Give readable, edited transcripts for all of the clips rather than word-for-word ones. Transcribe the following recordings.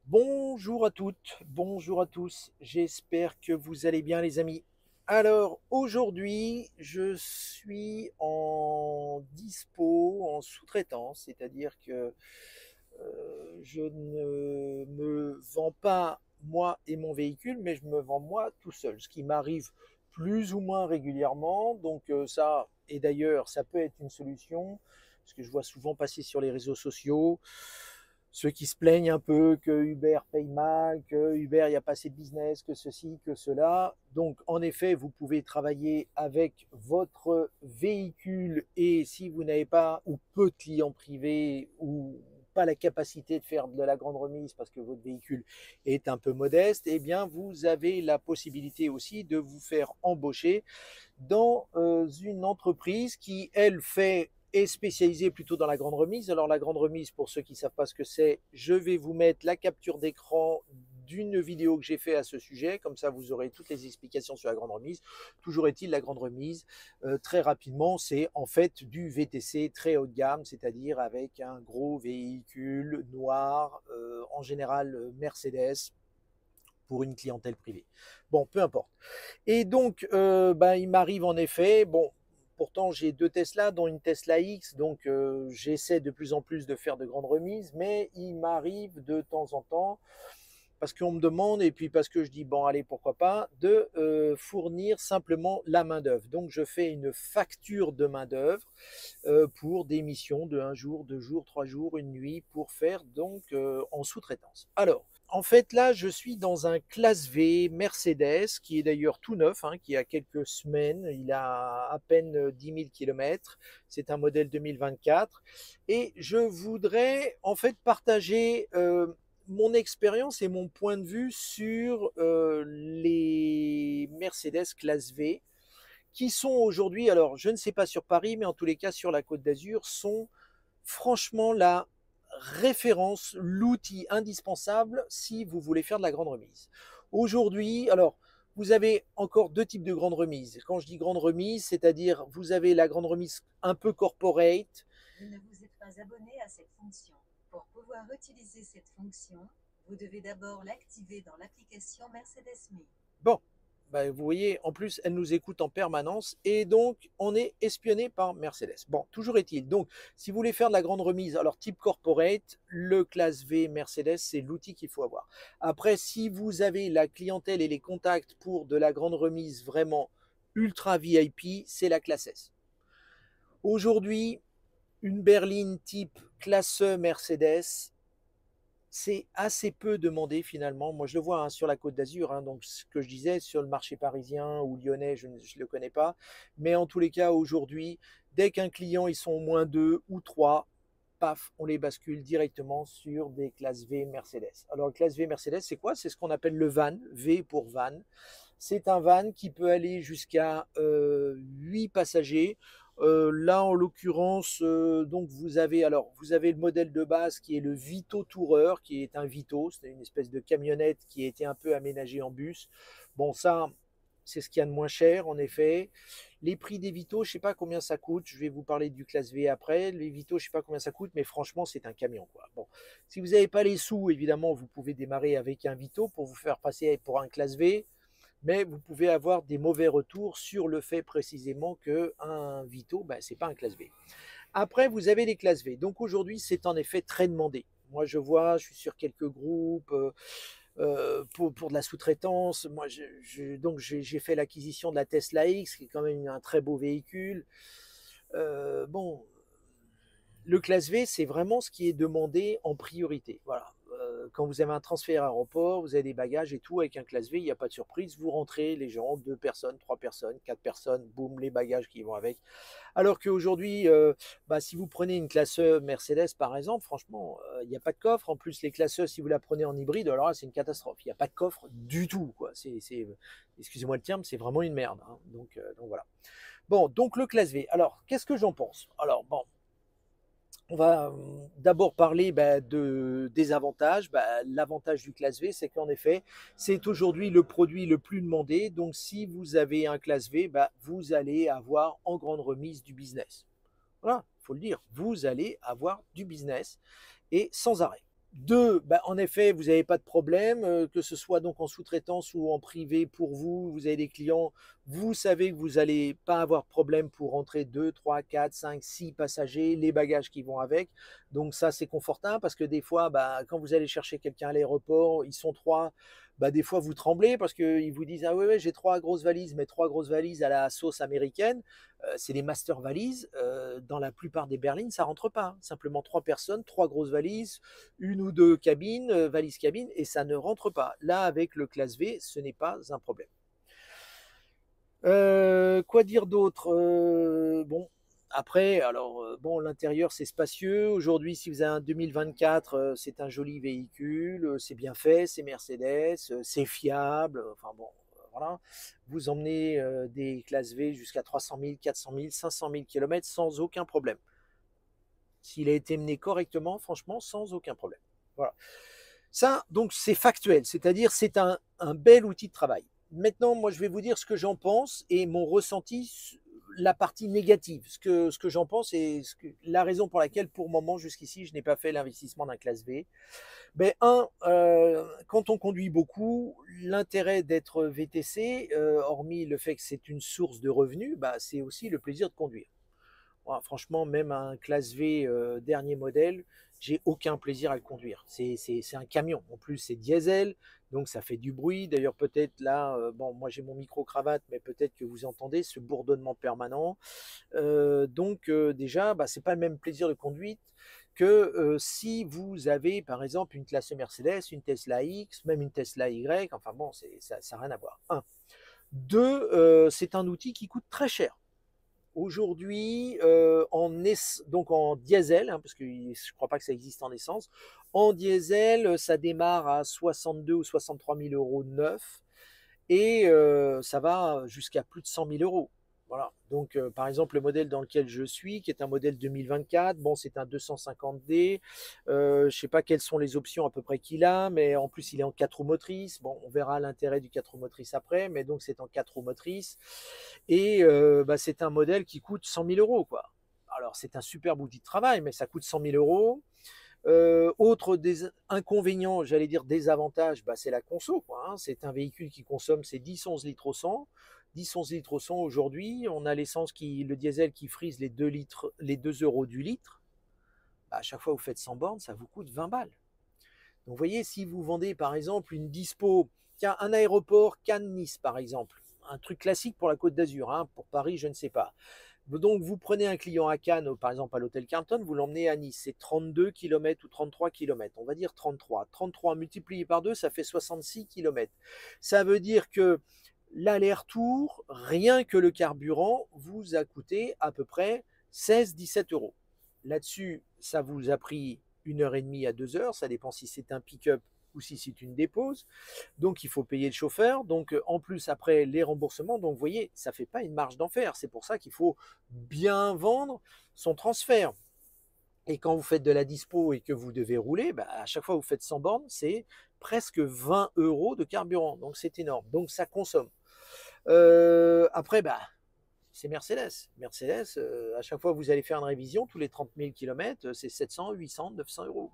Bonjour à toutes, bonjour à tous. J'espère que vous allez bien, les amis. Alors, aujourd'hui, je suis en dispo, en sous-traitance, c'est-à-dire que je ne me vends pas moi et mon véhicule, mais je me vends moi tout seul, ce qui m'arrive plus ou moins régulièrement. Donc ça, et d'ailleurs, ça peut être une solution, parce que je vois souvent passer sur les réseaux sociaux ceux qui se plaignent un peu que Uber paye mal, que Uber, il n'y a pas assez de business, que ceci, que cela. Donc, en effet, vous pouvez travailler avec votre véhicule et si vous n'avez pas ou peu de clients privés ou pas la capacité de faire de la grande remise parce que votre véhicule est un peu modeste, eh bien, vous avez la possibilité aussi de vous faire embaucher dans une entreprise qui, elle, est spécialisée plutôt dans la grande remise. Alors la grande remise, pour ceux qui ne savent pas ce que c'est, je vais vous mettre la capture d'écran d'une vidéo que j'ai fait à ce sujet, comme ça vous aurez toutes les explications sur la grande remise. Toujours est-il, la grande remise, très rapidement, c'est en fait du VTC très haut de gamme, c'est-à-dire avec un gros véhicule noir, en général Mercedes, pour une clientèle privée. Bon, peu importe. Et donc, il m'arrive en effet, bon, pourtant j'ai deux Tesla, dont une Tesla X, donc j'essaie de plus en plus de faire de grandes remises, mais il m'arrive de temps en temps, parce qu'on me demande, et puis parce que je dis, bon, allez, pourquoi pas, de fournir simplement la main-d'œuvre. Donc, je fais une facture de main-d'œuvre pour des missions de un jour, 2 jours, 3 jours, une nuit, pour faire donc en sous-traitance. Alors, en fait, là, je suis dans un classe V Mercedes, qui est d'ailleurs tout neuf, hein, qui a quelques semaines, il a à peine 10 000 km, c'est un modèle 2024, et je voudrais en fait partager mon expérience et mon point de vue sur les Mercedes classe V, qui sont aujourd'hui, alors je ne sais pas sur Paris, mais en tous les cas sur la Côte d'Azur, sont franchement la référence, l'outil indispensable si vous voulez faire de la grande remise. Aujourd'hui, alors vous avez encore deux types de grandes remises. Quand je dis grande remise, c'est-à-dire vous avez la grande remise un peu corporate. Vous ne vous êtes pas abonné à cette fonction. Pour pouvoir utiliser cette fonction, vous devez d'abord l'activer dans l'application Mercedes Me. Bon, vous voyez, en plus, elle nous écoute en permanence et donc on est espionné par Mercedes. Bon, toujours est-il. Donc, si vous voulez faire de la grande remise, alors type corporate, le classe V Mercedes, c'est l'outil qu'il faut avoir. Après, si vous avez la clientèle et les contacts pour de la grande remise vraiment ultra VIP, c'est la classe S. Aujourd'hui, une berline type classe E Mercedes, c'est assez peu demandé finalement. Moi, je le vois hein, sur la Côte d'Azur, hein, donc ce que je disais sur le marché parisien ou lyonnais, je ne le connais pas. Mais en tous les cas, aujourd'hui, dès qu'un client, ils sont au moins deux ou trois, paf, on les bascule directement sur des classes V Mercedes. Alors, le classe V Mercedes, c'est quoi? C'est ce qu'on appelle le van, V pour van. C'est un van qui peut aller jusqu'à 8 passagers. Là, en l'occurrence, donc vous avez le modèle de base qui est le Vito Tourer, qui est un Vito, c'est une espèce de camionnette qui a été un peu aménagée en bus. Bon, ça, c'est ce qu'il y a de moins cher, en effet. Les prix des Vito, je ne sais pas combien ça coûte. Je vais vous parler du classe V après. Les Vito, je ne sais pas combien ça coûte, mais franchement, c'est un camion, quoi. Bon, si vous n'avez pas les sous, évidemment, vous pouvez démarrer avec un Vito pour vous faire passer pour un classe V, mais vous pouvez avoir des mauvais retours sur le fait précisément qu'un Vito, ce n'est pas un classe V. Après, vous avez les classes V. Donc aujourd'hui, c'est en effet très demandé. Moi, je suis sur quelques groupes pour de la sous-traitance. Moi, donc j'ai fait l'acquisition de la Tesla X, qui est quand même un très beau véhicule. Bon, le classe V, c'est vraiment ce qui est demandé en priorité. Voilà. Quand vous avez un transfert à aéroport, vous avez des bagages et tout, avec un classe V, il n'y a pas de surprise. Vous rentrez, les gens, deux personnes, trois personnes, quatre personnes, boum, les bagages qui vont avec. Alors qu'aujourd'hui, si vous prenez une classe E Mercedes, par exemple, franchement, il n'y a pas de coffre. En plus, les classes E, si vous la prenez en hybride, alors là, c'est une catastrophe. Il n'y a pas de coffre du tout, quoi. Excusez-moi le terme, c'est vraiment une merde, hein. Donc voilà. Bon, donc le classe V. Alors, qu'est-ce que j'en pense? Alors, bon, on va d'abord parler des avantages. L'avantage du classe V, c'est qu'en effet, c'est aujourd'hui le produit le plus demandé. Donc, si vous avez un classe V, vous allez avoir en grande remise du business. Voilà, il faut le dire, vous allez avoir du business et sans arrêt. Deux, bah, en effet, vous n'avez pas de problème, que ce soit donc en sous-traitance ou en privé pour vous, vous avez des clients, vous savez que vous n'allez pas avoir de problème pour rentrer 2, 3, 4, 5, 6 passagers, les bagages qui vont avec. Donc ça, c'est confortable parce que des fois, bah, quand vous allez chercher quelqu'un à l'aéroport, ils sont trois, bah, des fois vous tremblez parce qu'ils vous disent, ah ouais, ouais, j'ai trois grosses valises, mais trois grosses valises à la sauce américaine. C'est des master valises. Dans la plupart des berlines, ça rentre pas, hein. Simplement trois personnes, trois grosses valises, une ou deux cabines, valises cabines, et ça ne rentre pas. Là, avec le classe V, ce n'est pas un problème. Quoi dire d'autre? Bon, après, alors, bon, l'intérieur, c'est spacieux. Aujourd'hui, si vous avez un 2024, c'est un joli véhicule, c'est bien fait, c'est Mercedes, c'est fiable. Enfin bon, voilà. Vous emmenez des classes V jusqu'à 300 000, 400 000, 500 000 km sans aucun problème. S'il a été mené correctement, franchement, sans aucun problème. Voilà. Ça, donc, c'est factuel, c'est-à-dire c'est un bel outil de travail. Maintenant, moi, je vais vous dire ce que j'en pense et mon ressenti, la partie négative, ce que j'en pense et la raison pour laquelle, pour le moment, jusqu'ici, je n'ai pas fait l'investissement d'un classe V. Ben, quand on conduit beaucoup, l'intérêt d'être VTC, hormis le fait que c'est une source de revenus, bah, c'est aussi le plaisir de conduire. Ouais, franchement, même un classe V dernier modèle, j'ai aucun plaisir à le conduire. C'est un camion. En plus, c'est diesel, donc ça fait du bruit. D'ailleurs, peut-être là, bon, moi j'ai mon micro-cravate, mais peut-être que vous entendez ce bourdonnement permanent. Donc, déjà, bah, c'est pas le même plaisir de conduite que si vous avez, par exemple, une classe Mercedes, une Tesla X, même une Tesla Y. Enfin bon, ça n'a rien à voir. Un. Deux, c'est un outil qui coûte très cher. Aujourd'hui, donc en diesel, hein, parce que je ne crois pas que ça existe en essence, en diesel, ça démarre à 62 ou 63 000 euros neuf et ça va jusqu'à plus de 100 000 euros. Voilà. Donc, par exemple, le modèle dans lequel je suis, qui est un modèle 2024, bon, c'est un 250D. Je ne sais pas quelles sont les options à peu près qu'il a, mais en plus, il est en 4 roues motrices. Bon, on verra l'intérêt du 4 roues motrices après, mais donc c'est en 4 roues motrices. Et bah, c'est un modèle qui coûte 100 000 euros, quoi. Alors, c'est un super outil de travail, mais ça coûte 100 000 euros. Autre inconvénient, j'allais dire désavantage, bah, c'est la conso, quoi, hein. C'est un véhicule qui consomme ses 10-11 litres au 100. 10-11 litres au 100 aujourd'hui, on a l'essence le diesel qui frise les 2 litres, les 2 euros du litre. Bah, à chaque fois que vous faites 100 bornes, ça vous coûte 20 balles. Donc vous voyez, si vous vendez par exemple une dispo, tiens, un aéroport Cannes-Nice par exemple, un truc classique pour la Côte d'Azur, hein, pour Paris, je ne sais pas. Donc vous prenez un client à Cannes, par exemple à l'hôtel Carlton, vous l'emmenez à Nice, c'est 32 km ou 33 km, on va dire 33. 33 multiplié par 2, ça fait 66 km. Ça veut dire que l'aller-retour, rien que le carburant, vous a coûté à peu près 16-17 euros. Là-dessus, ça vous a pris 1 heure et demie à 2 heures, ça dépend si c'est un pick-up ou si c'est une dépose. Donc il faut payer le chauffeur. Donc en plus après les remboursements, donc vous voyez, ça ne fait pas une marge d'enfer. C'est pour ça qu'il faut bien vendre son transfert. Et quand vous faites de la dispo et que vous devez rouler, bah, à chaque fois que vous faites 100 bornes, c'est presque 20 euros de carburant. Donc c'est énorme. Donc ça consomme. Après, bah, c'est Mercedes. Mercedes, à chaque fois que vous allez faire une révision, tous les 30 000 km, c'est 700, 800, 900 euros.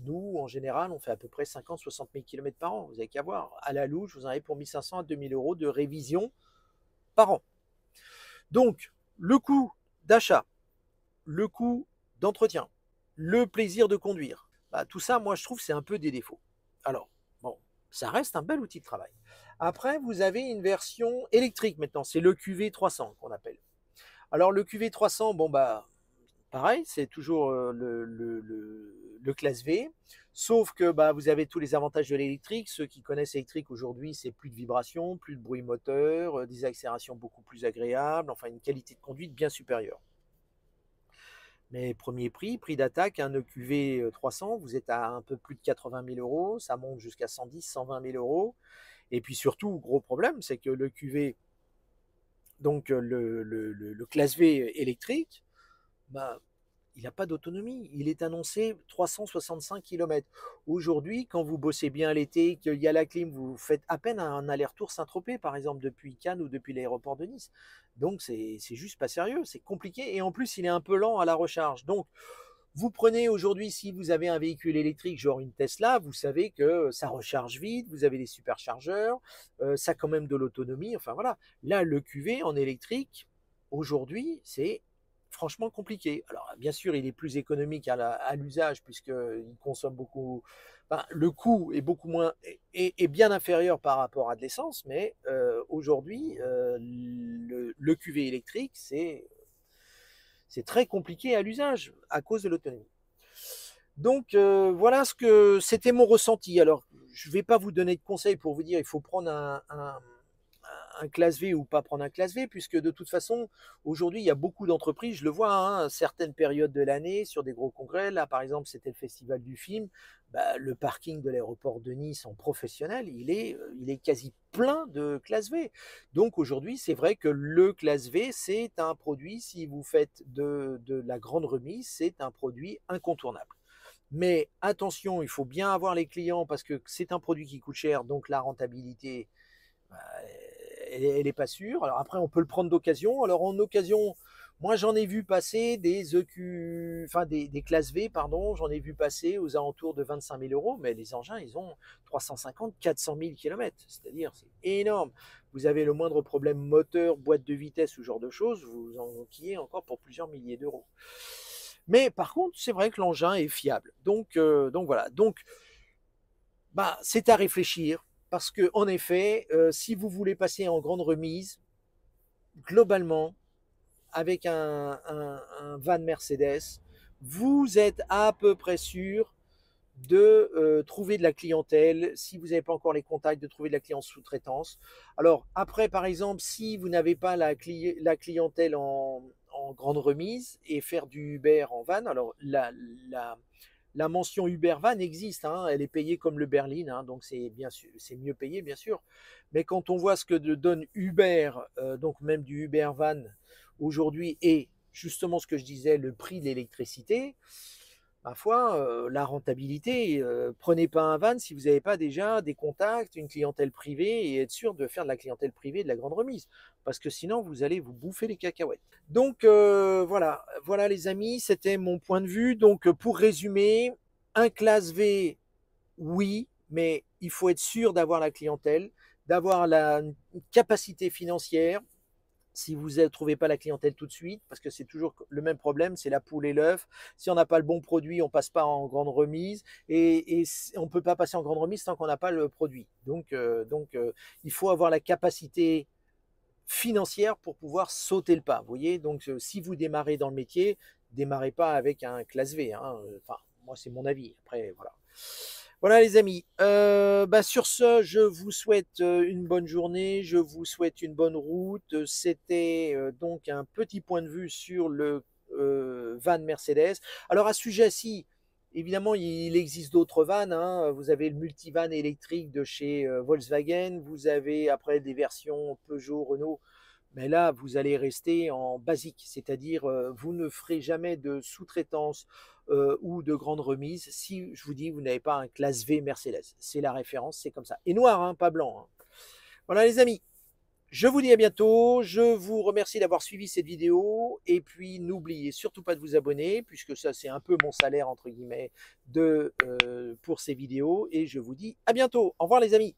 Nous, en général, on fait à peu près 50, 60 000 km par an. Vous n'avez qu'à voir. À la louche, vous en avez pour 1500 à 2000 euros de révision par an. Donc, le coût d'achat, le coût d'entretien, le plaisir de conduire, bah, tout ça, moi, je trouve, c'est un peu des défauts. Alors, bon, ça reste un bel outil de travail. Après, vous avez une version électrique maintenant. C'est le QV300 qu'on appelle. Alors, le QV300, bon, bah, pareil, c'est toujours le classe V, sauf que bah, vous avez tous les avantages de l'électrique. Ceux qui connaissent l'électrique aujourd'hui, c'est plus de vibrations, plus de bruit moteur, des accélérations beaucoup plus agréables, enfin une qualité de conduite bien supérieure. Mais premier prix d'attaque, un EQV 300, vous êtes à un peu plus de 80 000 euros, ça monte jusqu'à 110, 120 000 euros. Et puis surtout, gros problème, c'est que le QV, donc le classe V électrique, bah, il n'a pas d'autonomie. Il est annoncé 365 km. Aujourd'hui, quand vous bossez bien l'été, qu'il y a la clim, vous faites à peine un aller-retour Saint-Tropez, par exemple, depuis Cannes ou depuis l'aéroport de Nice. Donc, c'est juste pas sérieux, c'est compliqué. Et en plus, il est un peu lent à la recharge. Donc, Vous prenez aujourd'hui, si vous avez un véhicule électrique, genre une Tesla, vous savez que ça recharge vite, vous avez des superchargeurs, ça a quand même de l'autonomie, enfin voilà. Là, le QV en électrique, aujourd'hui, c'est franchement compliqué. Alors, bien sûr, il est plus économique à l'usage puisqu'il consomme beaucoup. Enfin, le coût est beaucoup moins est bien inférieur par rapport à de l'essence, mais aujourd'hui, le QV électrique, c'est très compliqué à l'usage à cause de l'autonomie. Donc voilà ce que c'était mon ressenti. Alors, je ne vais pas vous donner de conseils pour vous dire il faut prendre un classe V ou pas prendre un classe V, puisque de toute façon, aujourd'hui, il y a beaucoup d'entreprises, je le vois, hein, certaines périodes de l'année, sur des gros congrès, là par exemple, c'était le festival du film, bah, le parking de l'aéroport de Nice en professionnel, il est quasi plein de classe V. Donc aujourd'hui, c'est vrai que le classe V, c'est un produit, si vous faites de la grande remise, c'est un produit incontournable. Mais attention, il faut bien avoir les clients parce que c'est un produit qui coûte cher, donc la rentabilité, bah, elle n'est pas sûre. Alors après, on peut le prendre d'occasion. Alors en occasion, moi j'en ai vu passer des EQ, enfin des classes V, pardon, j'en ai vu passer aux alentours de 25 000 euros, mais les engins, ils ont 350, 400 000 km, c'est-à-dire c'est énorme. Vous avez le moindre problème moteur, boîte de vitesse, ce genre de choses, vous en enquillez encore pour plusieurs milliers d'euros. Mais par contre, c'est vrai que l'engin est fiable. Donc voilà. Donc, bah, c'est à réfléchir parce que en effet, si vous voulez passer en grande remise, globalement, avec un van Mercedes, vous êtes à peu près sûr de trouver de la clientèle, si vous n'avez pas encore les contacts, de trouver de la clientèle sous-traitance. Alors après, par exemple, si vous n'avez pas la clientèle en grande remise et faire du Uber en van, alors la mention Uber Van existe, hein, elle est payée comme le Berlin, hein, donc c'est bien sûr, c'est mieux payé bien sûr. Mais quand on voit ce que donne Uber, donc même du Uber Van aujourd'hui, et justement ce que je disais, le prix de l'électricité, ma foi, la rentabilité, prenez pas un van si vous n'avez pas déjà des contacts, une clientèle privée et être sûr de faire de la clientèle privée de la grande remise. Parce que sinon, vous allez vous bouffer les cacahuètes. Donc voilà, voilà les amis, c'était mon point de vue. Donc pour résumer, un classe V, oui, mais il faut être sûr d'avoir la clientèle, d'avoir la capacité financière, si vous ne trouvez pas la clientèle tout de suite, parce que c'est toujours le même problème, c'est la poule et l'œuf. Si on n'a pas le bon produit, on ne passe pas en grande remise, et on ne peut pas passer en grande remise tant qu'on n'a pas le produit. Donc il faut avoir la capacité financière pour pouvoir sauter le pas. Vous voyez, donc si vous démarrez dans le métier, démarrez pas avec un classe V. Hein. Enfin, moi c'est mon avis. Après, voilà. Voilà les amis, bah, sur ce, je vous souhaite une bonne journée, je vous souhaite une bonne route. C'était donc un petit point de vue sur le van Mercedes. Alors à ce sujet-ci, évidemment, il existe d'autres vannes, hein. Vous avez le multivan électrique de chez Volkswagen, vous avez après des versions Peugeot, Renault, mais là, vous allez rester en basique, c'est-à-dire vous ne ferez jamais de sous-traitance ou de grande remise si je vous dis vous n'avez pas un classe V Mercedes. C'est la référence, c'est comme ça. Et noir, hein, pas blanc. Hein. Voilà les amis, je vous dis à bientôt. Je vous remercie d'avoir suivi cette vidéo. Et puis n'oubliez surtout pas de vous abonner, puisque ça c'est un peu mon salaire entre guillemets pour ces vidéos. Et je vous dis à bientôt. Au revoir les amis.